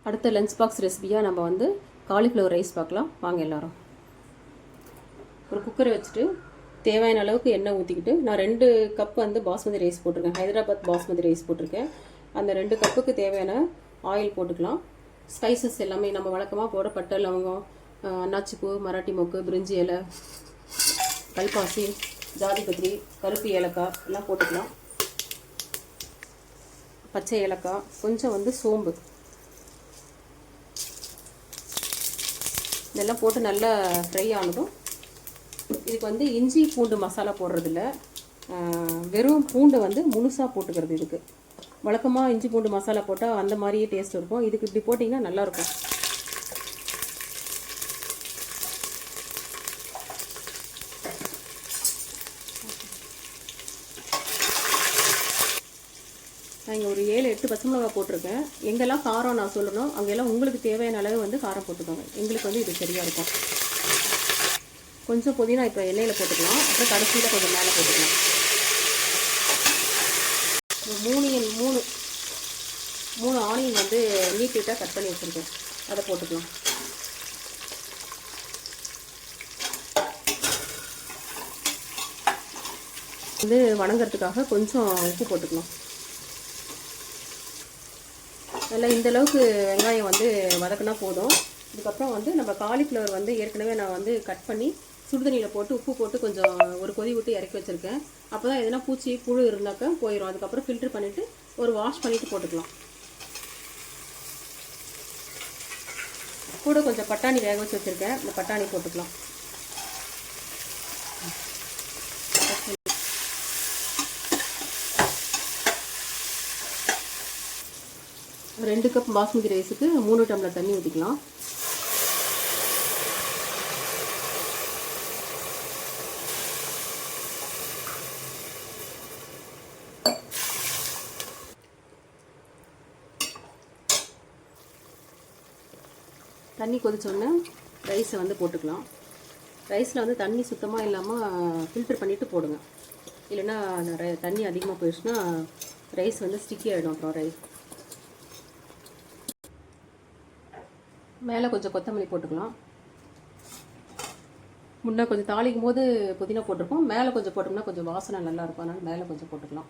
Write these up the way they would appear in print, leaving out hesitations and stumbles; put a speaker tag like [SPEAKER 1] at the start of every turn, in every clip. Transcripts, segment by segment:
[SPEAKER 1] அடுத்த lunch box ரெசிபியாக நம்ம வந்து காலிஃப்ளவர் ரைஸ் பார்க்கலாம் வாங்க எல்லாரும். ஒரு குக்கரை வச்சுட்டு தேவையான அளவுக்கு எண்ணெய் ஊற்றிக்கிட்டு நான் 2 கப் வந்து பாஸ்மதி ரைஸ் போட்டிருக்கேன். ஹைதராபாத் பாஸ்மதி ரைஸ் போட்டிருக்கேன். அந்த 2 கப்புக்கு தேவையான ஆயில் போட்டுக்கலாம். ஸ்பைசஸ் எல்லாமே நம்ம வழக்கமாக போட பட்டை, லவங்கம், அன்னாச்சிப்பூ, மராட்டி மொக்கு, பிரிஞ்சி இலை, கல்பாசி, ஜாதிபத்திரி, கருப்பு ஏலக்காய் எல்லாம் போட்டுக்கலாம். பச்சை ஏலக்காய், கொஞ்சம் வந்து சோம்பு, இதெல்லாம் போட்டு நல்லா ஃப்ரை ஆனதும் இதுக்கு வந்து இஞ்சி பூண்டு மசாலா போடுறதில்ல, வெறும் பூண்டை வந்து முழுசாக போட்டுக்கிறது. இதுக்கு வழக்கமாக இஞ்சி பூண்டு மசாலா போட்டால் அந்த மாதிரியே டேஸ்ட் இருக்கும். இதுக்கு இப்படி போட்டிங்கன்னா நல்லாயிருக்கும். நான் இங்கே ஒரு 7-8 பச்சை மிளகா போட்டிருக்கேன். எங்கெல்லாம் காரம் நான் சொல்லணும் அங்கெல்லாம் உங்களுக்கு தேவையான அளவு வந்து காரம் போட்டுக்கோங்க. எங்களுக்கு வந்து இது சரியாக இருக்கும். கொஞ்சம் புதினா இப்போ எண்ணெயில் போட்டுக்கலாம். அப்புறம் கடைசியில் கொஞ்சம் மேலே போட்டுக்கலாம். 3 ஆனியன் வந்து நீட்டாக கட் பண்ணி வச்சுருக்கேன், அதை போட்டுக்கலாம். இது வணங்கிறதுக்காக கொஞ்சம் உப்பு போட்டுக்கலாம். நல்லா இந்தளவுக்கு வெங்காயம் வந்து வதக்கினா போதும். இதுக்கப்புறம் வந்து நம்ம காலிஃப்ளவர் வந்து ஏற்கனவே நான் வந்து கட் பண்ணி சுடுதண்ணியில் போட்டு உப்பு போட்டு கொஞ்சம் ஒரு கொதி விட்டு இறக்கி வச்சுருக்கேன். அப்போ தான் எதனா பூச்சி புழு இருந்தாக்கா போயிடும். அதுக்கப்புறம் ஃபில்ட்ரு பண்ணிவிட்டு ஒரு வாஷ் பண்ணிவிட்டு போட்டுக்கலாம். கூட கொஞ்சம் பட்டாணி வேக வச்சு வச்சுருக்கேன், இந்த பட்டாணி போட்டுக்கலாம். 2 கப் பாஸ்மதி ரைஸுக்கு 3 டம்ளர் தண்ணி ஊற்றிக்கலாம். தண்ணி கொதிச்சோடனே ரைஸை வந்து போட்டுக்கலாம். ரைஸில் வந்து தண்ணி சுத்தமாக இல்லாமல் ஃபில்டர் பண்ணிவிட்டு போடுங்க. இல்லைன்னா தண்ணி அதிகமாக போயிடுச்சுன்னா ரைஸ் வந்து ஸ்டிக்கி ஆகிடும். அப்புறம் ரைஸ் மேலே கொஞ்சம் கொத்தமல்லி போட்டுக்கலாம். முன்னே கொஞ்சம் தாளிக்கும் போது புதினா போட்டிருக்கோம். மேலே கொஞ்சம் போட்டோம்னா கொஞ்சம் வாசனை நல்லாயிருக்கும். அதனால் மேலே கொஞ்சம் போட்டுக்கலாம்.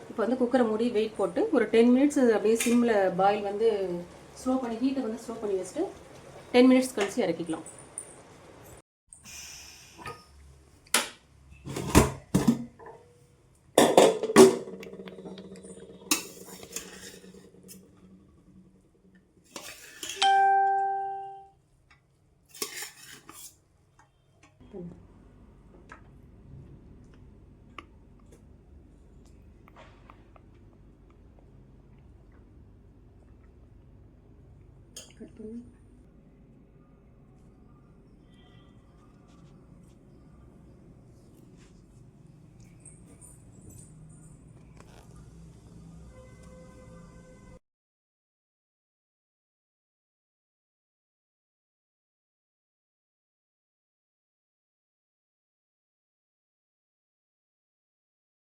[SPEAKER 1] இப்போ வந்து குக்கரை மூடி வெயிட் போட்டு ஒரு 10 மினிட்ஸ் அப்படியே சிம்மில் பாயில் வந்து ஸ்லோ பண்ணி ஹீட்டை வந்து ஸ்லோ பண்ணி வச்சுட்டு 10 மினிட்ஸ் கழிச்சு இறக்கிக்கலாம். கட் பண்ணி